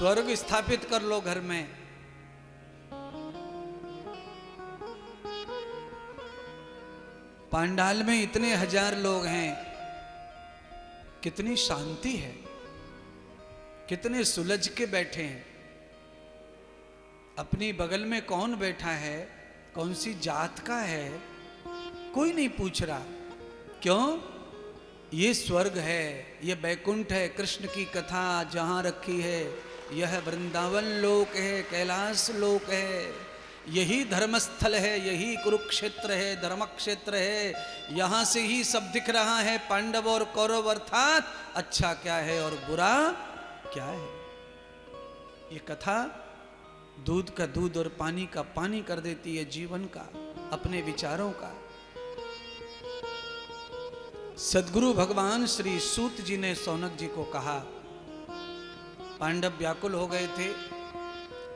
स्वर्ग स्थापित कर लो घर में। पांडाल में इतने हजार लोग हैं, कितनी शांति है, कितने सुलझ के बैठे हैं। अपनी बगल में कौन बैठा है, कौन सी जात का है, कोई नहीं पूछ रहा। क्यों? ये स्वर्ग है, ये बैकुंठ है। कृष्ण की कथा जहां रखी है, यह वृंदावन लोक है, कैलाश लोक है। यही धर्मस्थल है, यही कुरुक्षेत्र है, धर्म क्षेत्र है। यहां से ही सब दिख रहा है, पांडव और कौरव, अर्थात अच्छा क्या है और बुरा क्या है। ये कथा दूध का दूध और पानी का पानी कर देती है जीवन का, अपने विचारों का। सद्गुरु भगवान श्री सूत जी ने सौनक जी को कहा, पांडव व्याकुल हो गए थे,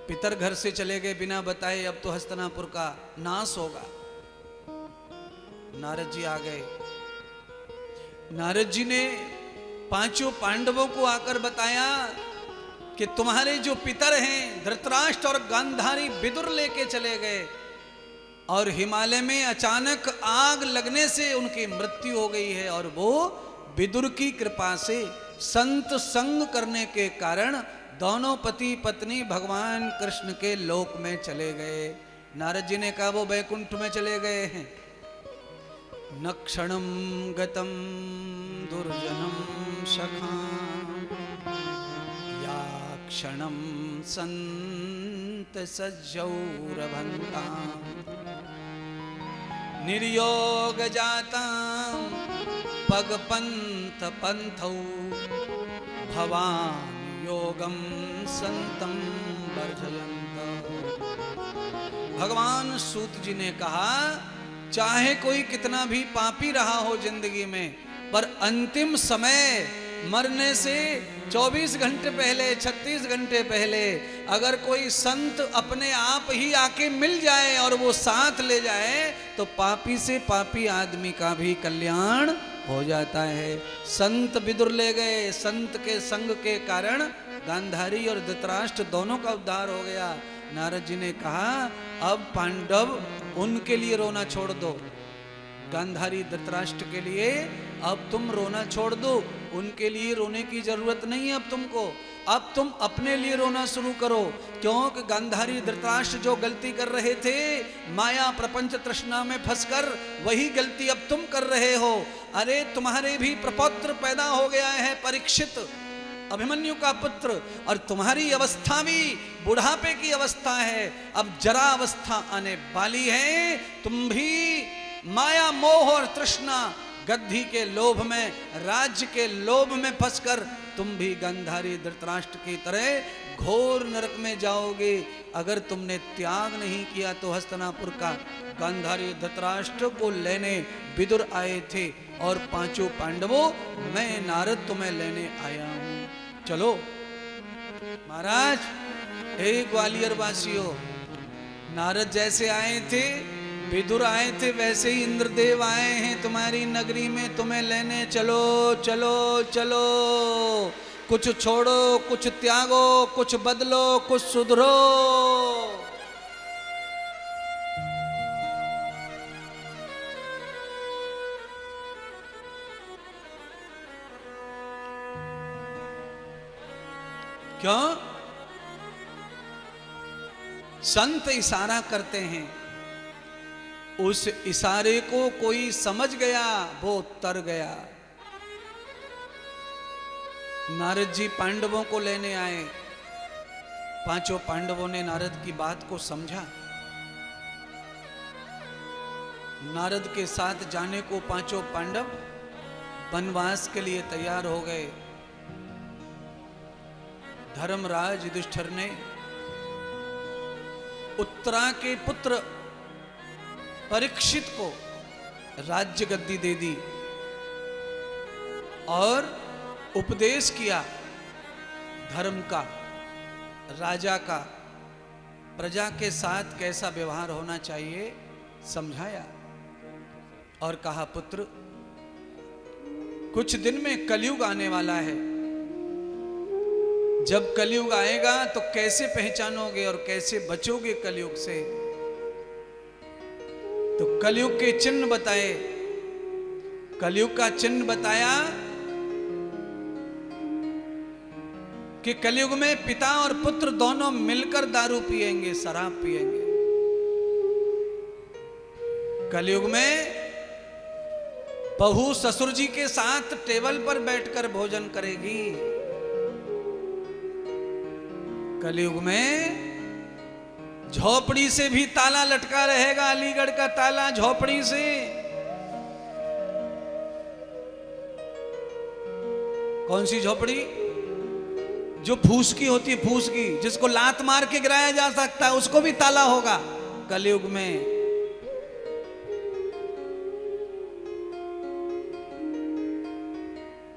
पितर घर से चले गए बिना बताए, अब तो हस्तिनापुर का नाश होगा। नारद जी आ गए। नारद जी ने पांचों पांडवों को आकर बताया कि तुम्हारे जो पितर हैं धृतराष्ट्र और गांधारी विदुर लेके चले गए, और हिमालय में अचानक आग लगने से उनकी मृत्यु हो गई है, और वो विदुर की कृपा से संत संग करने के कारण दोनों पति पत्नी भगवान कृष्ण के लोक में चले गए। नारद जी ने कहा वो बैकुंठ में चले गए हैं। न क्षणम गतम दुर्जनम सखा या क्षणम संत सज्जौरभंता निर्योग जाता पगपंथ पंथौ भवान योगम संतम वर्धयन्त। भगवान सूत जी ने कहा, चाहे कोई कितना भी पापी रहा हो जिंदगी में, पर अंतिम समय मरने से 24 घंटे पहले, 36 घंटे पहले अगर कोई संत अपने आप ही आके मिल जाए और वो साथ ले जाए, तो पापी से पापी आदमी का भी कल्याण हो जाता है। संत विदुर ले गए, संत के संग के कारण गांधारी और धृतराष्ट्र दोनों का उद्धार हो गया। नारद जी ने कहा, अब पांडव उनके लिए रोना छोड़ दो, गांधारी धृतराष्ट्र के लिए अब तुम रोना छोड़ दो, उनके लिए रोने की जरूरत नहीं है अब तुमको। अब तुम अपने लिए रोना शुरू करो, क्योंकि गांधारी धृतराष्ट्र जो गलती कर रहे थे माया प्रपंच तृष्णा में फंसकर, वही गलती अब तुम कर रहे हो। अरे तुम्हारे भी प्रपौत्र पैदा हो गया है, परीक्षित अभिमन्यु का पुत्र, और तुम्हारी अवस्था भी बुढ़ापे की अवस्था है, अब जरा अवस्था आने वाली है। तुम भी माया मोह और तृष्णा गद्दी के लोभ में, राज्य के लोभ में फंसकर तुम भी गांधारी धृतराष्ट्र की तरह घोर नरक में जाओगे। अगर तुमने त्याग नहीं किया तो हस्तिनापुर का गांधारी धृतराष्ट्र को लेने विदुर आए थे, और पांचों पांडवों मैं नारद तुम्हें लेने आया हूं, चलो। महाराज, हे ग्वालियर वासियों, नारद जैसे आए थे, विदुर आए थे, वैसे ही इंद्रदेव आए हैं तुम्हारी नगरी में, तुम्हें लेने। चलो चलो चलो, कुछ छोड़ो, कुछ त्यागो, कुछ बदलो, कुछ सुधरो। क्यों? संत इशारा करते हैं, उस इशारे को कोई समझ गया, वो तर गया। नारद जी पांडवों को लेने आए, पांचों पांडवों ने नारद की बात को समझा। नारद के साथ जाने को पांचों पांडव वनवास के लिए तैयार हो गए। धर्मराज युधिष्ठिर ने उत्तरा के पुत्र परीक्षित को राज्य गद्दी दे दी और उपदेश किया धर्म का, राजा का, प्रजा के साथ कैसा व्यवहार होना चाहिए समझाया, और कहा पुत्र कुछ दिन में कलयुग आने वाला है, जब कलयुग आएगा तो कैसे पहचानोगे और कैसे बचोगे कलयुग से? तो कलयुग के चिन्ह बताए। कलयुग का चिन्ह बताया कि कलयुग में पिता और पुत्र दोनों मिलकर दारू पिएंगे, शराब पिएंगे। कलयुग में बहू ससुर जी के साथ टेबल पर बैठकर भोजन करेगी। कलयुग में झोपड़ी से भी ताला लटका रहेगा, अलीगढ़ का ताला झोपड़ी से। कौन सी झोपड़ी? जो फूस की होती है, फूस की, जिसको लात मार के गिराया जा सकता है, उसको भी ताला होगा कलयुग में।